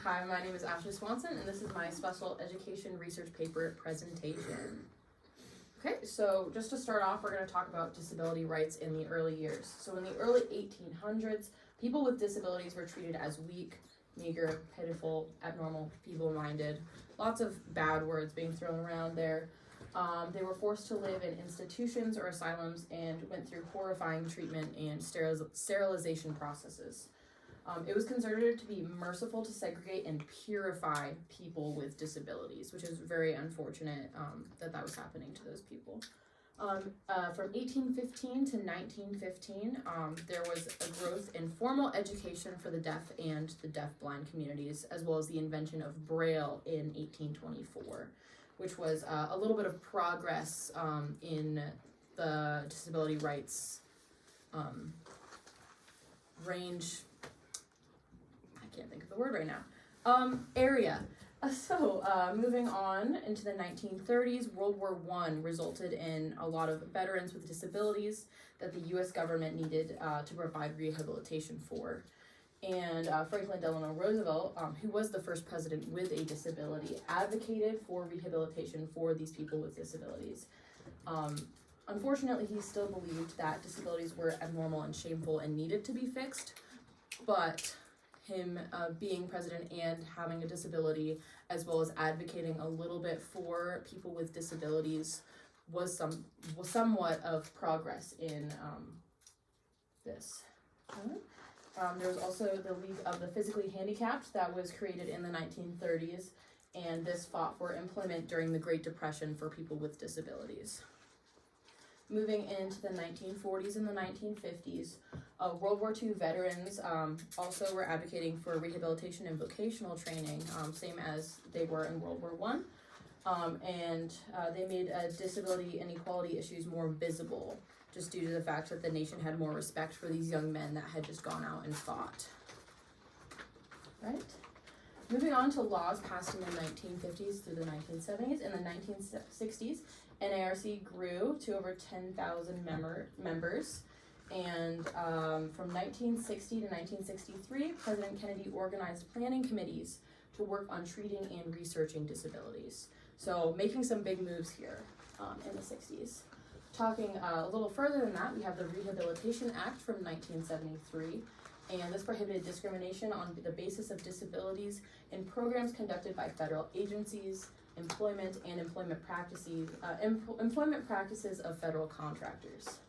Hi, my name is Ashley Swanson, and this is my special education research paper presentation. Okay, so just to start off, we're going to talk about disability rights in the early years. So in the early 1800s, people with disabilities were treated as weak, meager, pitiful, abnormal, feeble-minded. Lots of bad words being thrown around there. They were forced to live in institutions or asylums and went through horrifying treatment and sterilization processes. It was considered to be merciful to segregate and purify people with disabilities, which is very unfortunate that was happening to those people. From 1815 to 1915, there was a growth in formal education for the deaf and the deaf-blind communities, as well as the invention of Braille in 1824, which was a little bit of progress in the disability rights range. I can't think of the word right now. Area. Moving on into the 1930s, World War I resulted in a lot of veterans with disabilities that the U.S. government needed to provide rehabilitation for. And Franklin Delano Roosevelt, who was the first president with a disability, advocated for rehabilitation for these people with disabilities. Unfortunately, he still believed that disabilities were abnormal and shameful and needed to be fixed, but him being president and having a disability, as well as advocating a little bit for people with disabilities, was somewhat of progress in this. There was also the League of the Physically Handicapped that was created in the 1930s, and this fought for employment during the Great Depression for people with disabilities. Moving into the 1940s and the 1950s, World War II veterans also were advocating for rehabilitation and vocational training, same as they were in World War I. They made disability inequality issues more visible, just due to the fact that the nation had more respect for these young men that had just gone out and fought. Right? Moving on to laws passed in the 1950s through the 1970s. In the 1960s, NARC grew to over 10,000 members. And from 1960 to 1963, President Kennedy organized planning committees to work on treating and researching disabilities. So making some big moves here in the 60s. Talking a little further than that, we have the Rehabilitation Act from 1973, and this prohibited discrimination on the basis of disabilities in programs conducted by federal agencies, employment practices of federal contractors.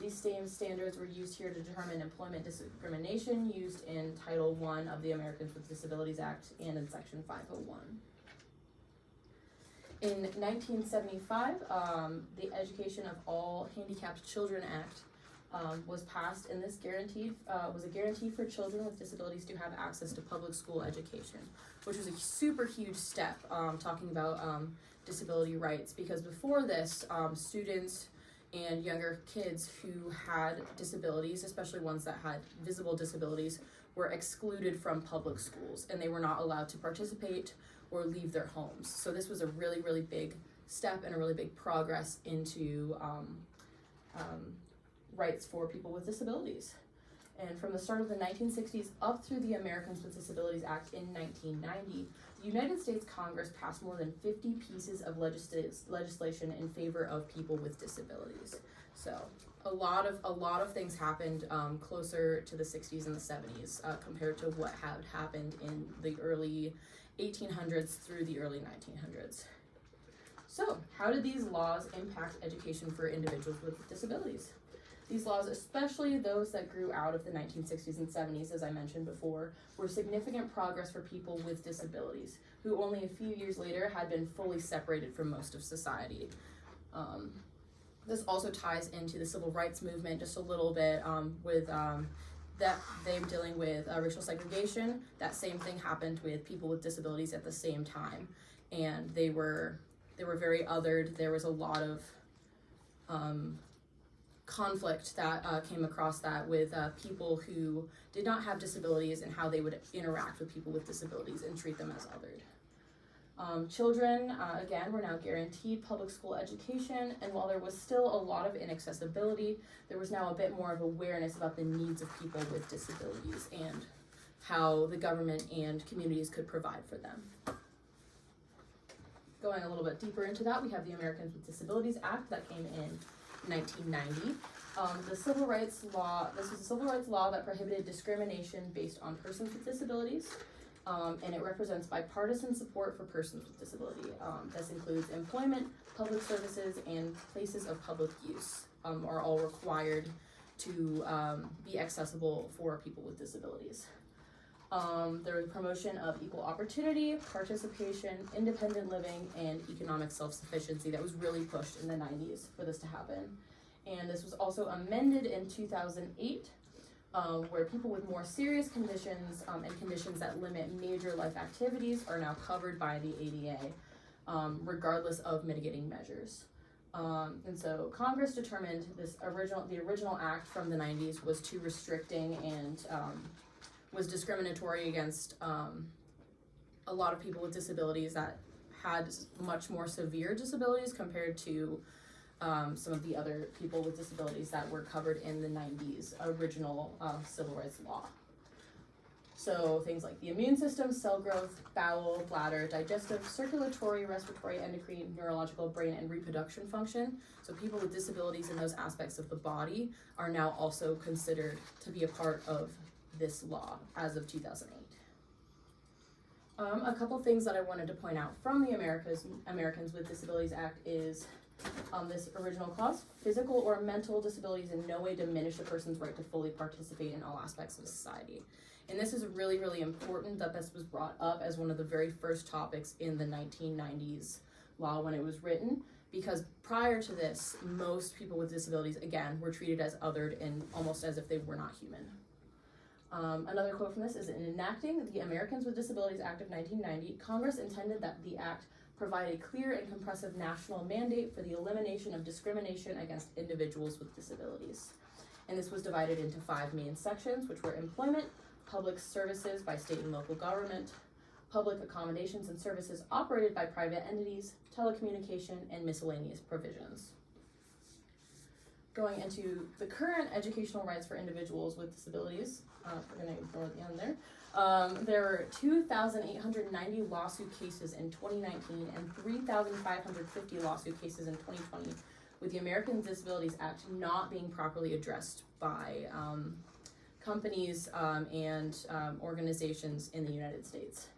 These same standards were used here to determine employment discrimination used in Title I of the Americans with Disabilities Act and in Section 501. In 1975, the Education of All Handicapped Children Act was passed, and this was a guarantee for children with disabilities to have access to public school education, which was a super huge step talking about disability rights, because before this, students and younger kids who had disabilities, especially ones that had visible disabilities, were excluded from public schools, and they were not allowed to participate or leave their homes. So this was a really, really big step and a really big progress into rights for people with disabilities. And from the start of the 1960s up through the Americans with Disabilities Act in 1990, the United States Congress passed more than 50 pieces of legislation in favor of people with disabilities. So a lot of things happened closer to the 60s and the 70s compared to what had happened in the early 1800s through the early 1900s. So how did these laws impact education for individuals with disabilities? These laws, especially those that grew out of the 1960s and 70s, as I mentioned before, were significant progress for people with disabilities, who only a few years later had been fully separated from most of society. This also ties into the civil rights movement just a little bit with that them dealing with racial segregation. That same thing happened with people with disabilities at the same time, and they were very othered. There was a lot of conflict that came across that with people who did not have disabilities and how they would interact with people with disabilities and treat them as othered. Children, again, were now guaranteed public school education, and while there was still a lot of inaccessibility, there was now a bit more of awareness about the needs of people with disabilities and how the government and communities could provide for them. Going a little bit deeper into that, we have the Americans with Disabilities Act that came in 1990. The Civil Rights Law, this was a civil rights law that prohibited discrimination based on persons with disabilities, and it represents bipartisan support for persons with disability. This includes employment, public services, and places of public use are all required to be accessible for people with disabilities. There was promotion of equal opportunity, participation, independent living, and economic self-sufficiency that was really pushed in the 90s for this to happen. And this was also amended in 2008, where people with more serious conditions and conditions that limit major life activities are now covered by the ADA, regardless of mitigating measures. And so Congress determined the original act from the 90s was too restricting and was discriminatory against a lot of people with disabilities that had much more severe disabilities compared to some of the other people with disabilities that were covered in the 90s original civil rights law. So things like the immune system, cell growth, bowel, bladder, digestive, circulatory, respiratory, endocrine, neurological, brain, and reproduction function. So people with disabilities in those aspects of the body are now also considered to be a part of this law as of 2008. A couple things that I wanted to point out from the Americans with Disabilities Act is this original clause: physical or mental disabilities in no way diminish a person's right to fully participate in all aspects of society. And this is really, really important that this was brought up as one of the very first topics in the 1990s law when it was written, because prior to this, most people with disabilities, again, were treated as othered and almost as if they were not human. Another quote from this is: in enacting the Americans with Disabilities Act of 1990, Congress intended that the act provide a clear and comprehensive national mandate for the elimination of discrimination against individuals with disabilities. And this was divided into 5 main sections, which were employment, public services by state and local government, public accommodations and services operated by private entities, telecommunication, and miscellaneous provisions. Going into the current educational rights for individuals with disabilities, we're going to ignore the end there. There were 2,890 lawsuit cases in 2019 and 3,550 lawsuit cases in 2020, with the Americans with Disabilities Act not being properly addressed by companies and organizations in the United States.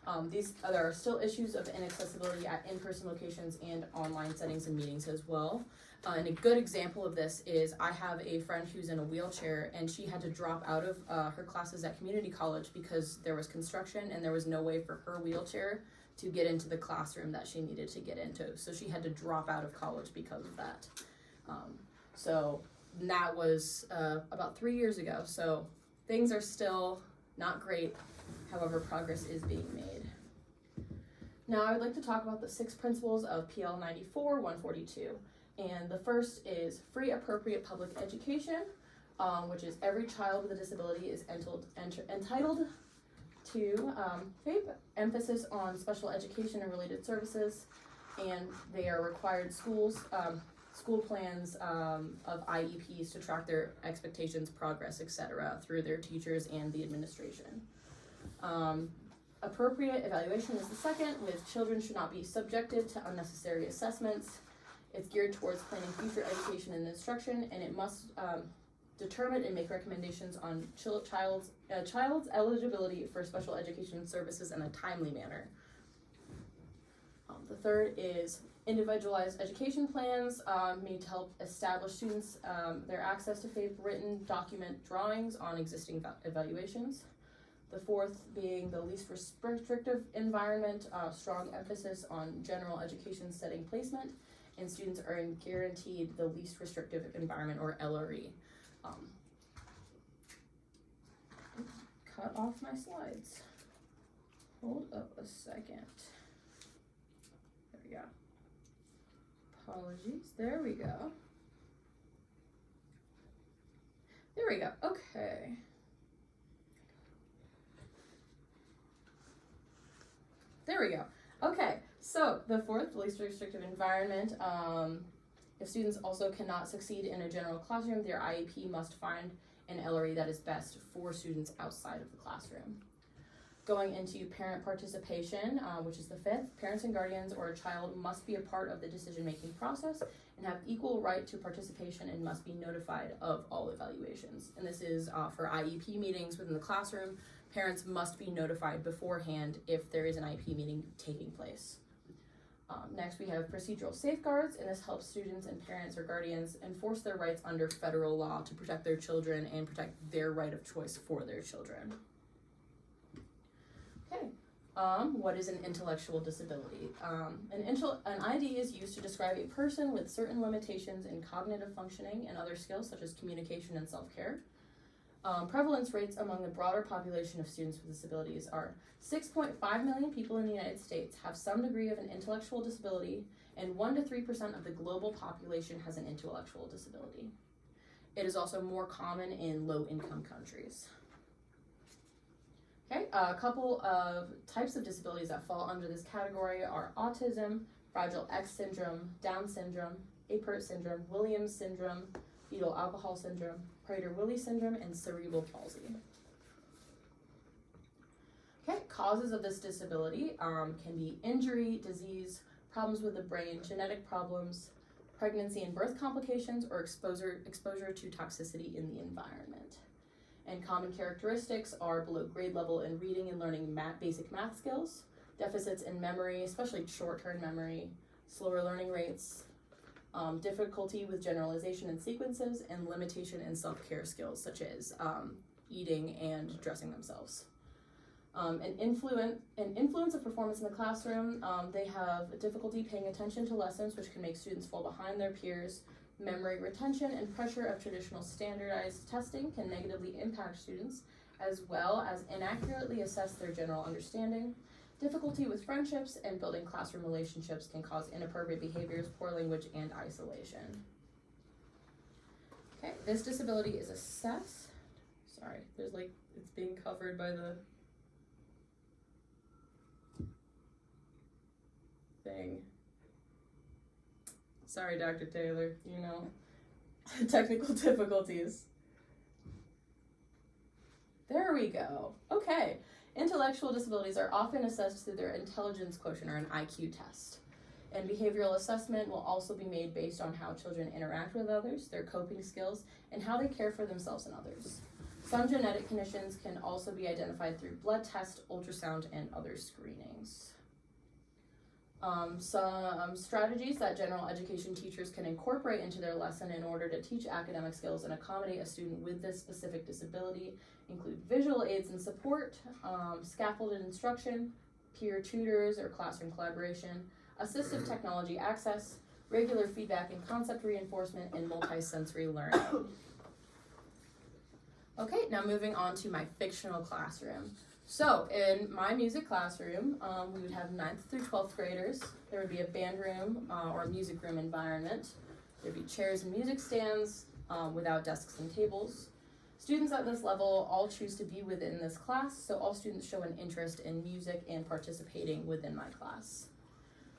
There are still issues of inaccessibility at in-person locations and online settings and meetings as well. And a good example of this is I have a friend who's in a wheelchair, and she had to drop out of her classes at community college because there was construction and there was no way for her wheelchair to get into the classroom that she needed to get into. So she had to drop out of college because of that. So that was about 3 years ago. So things are still not great. However, progress is being made. Now I would like to talk about the 6 principles of PL 94-142. And the first is free appropriate public education, which is every child with a disability is entitled to FAPE, emphasis on special education and related services, and they are required school plans of IEPs to track their expectations, progress, etc. through their teachers and the administration. Appropriate evaluation is the second, with children should not be subjected to unnecessary assessments. It's geared towards planning future education and instruction, and it must determine and make recommendations on child's eligibility for special education services in a timely manner. The third is individualized education plans need to help establish students their access to FAPE written document drawings on existing evaluations. The fourth being the least restrictive environment, strong emphasis on general education setting placement, and students are guaranteed the least restrictive environment, or LRE. Cut off my slides. Hold up a second. There we go. Apologies. There we go. There we go. Okay. There we go. Okay, so the fourth, least restrictive environment. If students also cannot succeed in a general classroom, their IEP must find and Ellery that is best for students outside of the classroom. Going into parent participation, which is the fifth, parents and guardians or a child must be a part of the decision-making process and have equal right to participation and must be notified of all evaluations. And this is for IEP meetings within the classroom. Parents must be notified beforehand if there is an IEP meeting taking place. Next, we have procedural safeguards, and this helps students and parents or guardians enforce their rights under federal law to protect their children and protect their right of choice for their children. Okay, what is an intellectual disability? An ID is used to describe a person with certain limitations in cognitive functioning and other skills such as communication and self-care. Prevalence rates among the broader population of students with disabilities are 6.5 million people in the United States have some degree of an intellectual disability, and 1 to 3% of the global population has an intellectual disability. It is also more common in low-income countries. Okay, a couple of types of disabilities that fall under this category are autism, Fragile X syndrome, Down syndrome, Apert syndrome, Williams syndrome, fetal alcohol syndrome, Prader-Willi syndrome, and cerebral palsy. Okay, causes of this disability can be injury, disease, problems with the brain, genetic problems, pregnancy and birth complications, or exposure to toxicity in the environment. And common characteristics are below grade level in reading and learning basic math skills, deficits in memory, especially short-term memory, slower learning rates, difficulty with generalization and sequences, and limitation in self-care skills such as eating and dressing themselves. An influence of performance in the classroom, they have difficulty paying attention to lessons, which can make students fall behind their peers. Memory retention and pressure of traditional standardized testing can negatively impact students, as well as inaccurately assess their general understanding. Difficulty with friendships and building classroom relationships can cause inappropriate behaviors, poor language, and isolation. Okay, this disability is assessed. Sorry, there's it's being covered by the thing. Sorry, Dr. Taylor, technical difficulties. There we go. Okay. Intellectual disabilities are often assessed through their intelligence quotient or an IQ test. And behavioral assessment will also be made based on how children interact with others, their coping skills, and how they care for themselves and others. Some genetic conditions can also be identified through blood tests, ultrasound, and other screenings. Some strategies that general education teachers can incorporate into their lesson in order to teach academic skills and accommodate a student with this specific disability include visual aids and support, scaffolded instruction, peer tutors or classroom collaboration, assistive technology access, regular feedback and concept reinforcement, and multisensory learning. Okay, now moving on to my fictional classroom. So in my music classroom, we would have 9th through 12th graders. There would be a band room or a music room environment. There'd be chairs and music stands without desks and tables. Students at this level all choose to be within this class, so all students show an interest in music and participating within my class.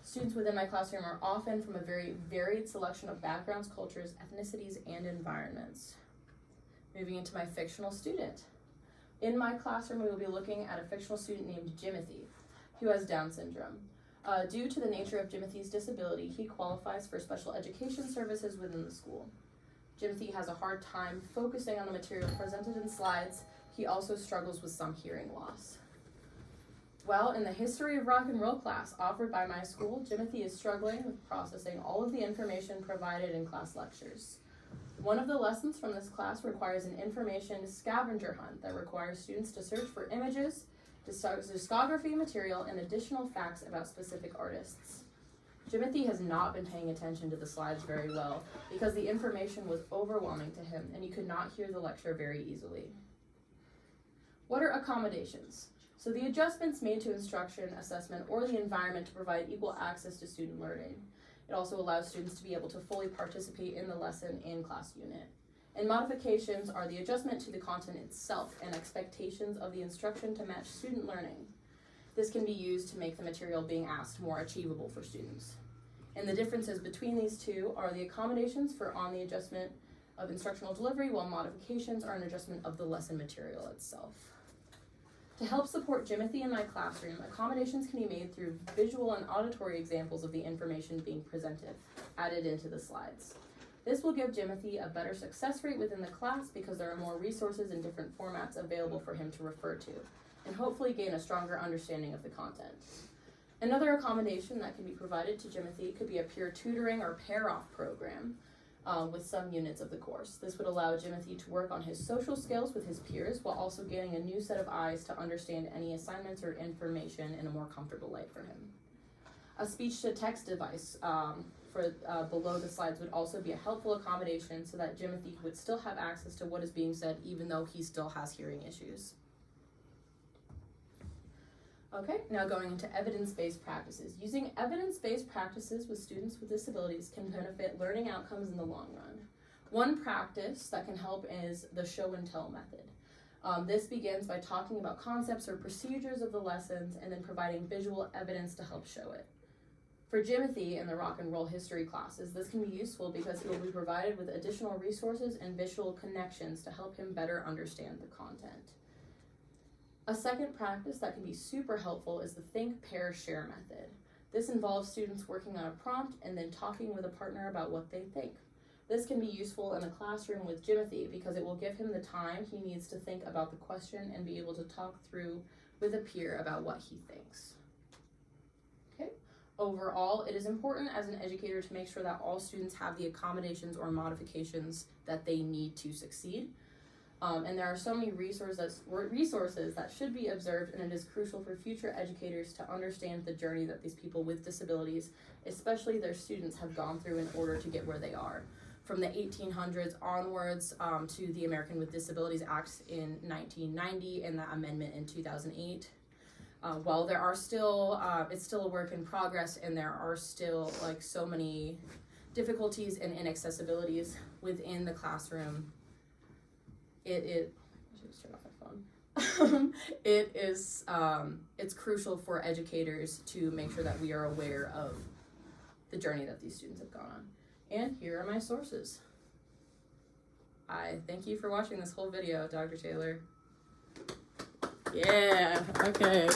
Students within my classroom are often from a very varied selection of backgrounds, cultures, ethnicities, and environments. Moving into my fictional student. In my classroom, we will be looking at a fictional student named Jimothy, who has Down syndrome. Due to the nature of Jimothy's disability, he qualifies for special education services within the school. Jimothy has a hard time focusing on the material presented in slides. He also struggles with some hearing loss. Well, in the history of rock and roll class offered by my school, Jimothy is struggling with processing all of the information provided in class lectures. One of the lessons from this class requires an information scavenger hunt that requires students to search for images, discography material, and additional facts about specific artists. Jimothy has not been paying attention to the slides very well because the information was overwhelming to him and he could not hear the lecture very easily. What are accommodations? So the adjustments made to instruction, assessment, or the environment to provide equal access to student learning. It also allows students to be able to fully participate in the lesson and class unit. And modifications are the adjustment to the content itself and expectations of the instruction to match student learning. This can be used to make the material being asked more achievable for students. And the differences between these two are the accommodations for on the adjustment of instructional delivery, while modifications are an adjustment of the lesson material itself. To help support Jimothy in my classroom, accommodations can be made through visual and auditory examples of the information being presented, added into the slides. This will give Jimothy a better success rate within the class because there are more resources in different formats available for him to refer to, and hopefully gain a stronger understanding of the content. Another accommodation that can be provided to Jimothy could be a peer tutoring or pair-off program with some units of the course. This would allow Jimothy to work on his social skills with his peers while also gaining a new set of eyes to understand any assignments or information in a more comfortable light for him. A speech-to-text device below the slides would also be a helpful accommodation so that Jimothy would still have access to what is being said even though he still has hearing issues. Okay, now going into evidence-based practices. Using evidence-based practices with students with disabilities can benefit learning outcomes in the long run. One practice that can help is the show and tell method. This begins by talking about concepts or procedures of the lessons and then providing visual evidence to help show it. For Jimothy in the rock and roll history classes, this can be useful because it will be provided with additional resources and visual connections to help him better understand the content. A second practice that can be super helpful is the think, pair, share method. This involves students working on a prompt and then talking with a partner about what they think. This can be useful in a classroom with Jimothy because it will give him the time he needs to think about the question and be able to talk through with a peer about what he thinks. Okay. Overall, it is important as an educator to make sure that all students have the accommodations or modifications that they need to succeed. And there are so many resources that should be observed, and it is crucial for future educators to understand the journey that these people with disabilities, especially their students, have gone through in order to get where they are. From the 1800s onwards to the American with Disabilities Act in 1990 and the amendment in 2008. While there are still, it's still a work in progress, and there are still like so many difficulties and inaccessibilities within the classroom. I should just turn off my phone. It's crucial for educators to make sure that we are aware of the journey that these students have gone on. And here are my sources. I thank you for watching this whole video, Dr. Taylor. Yeah, okay.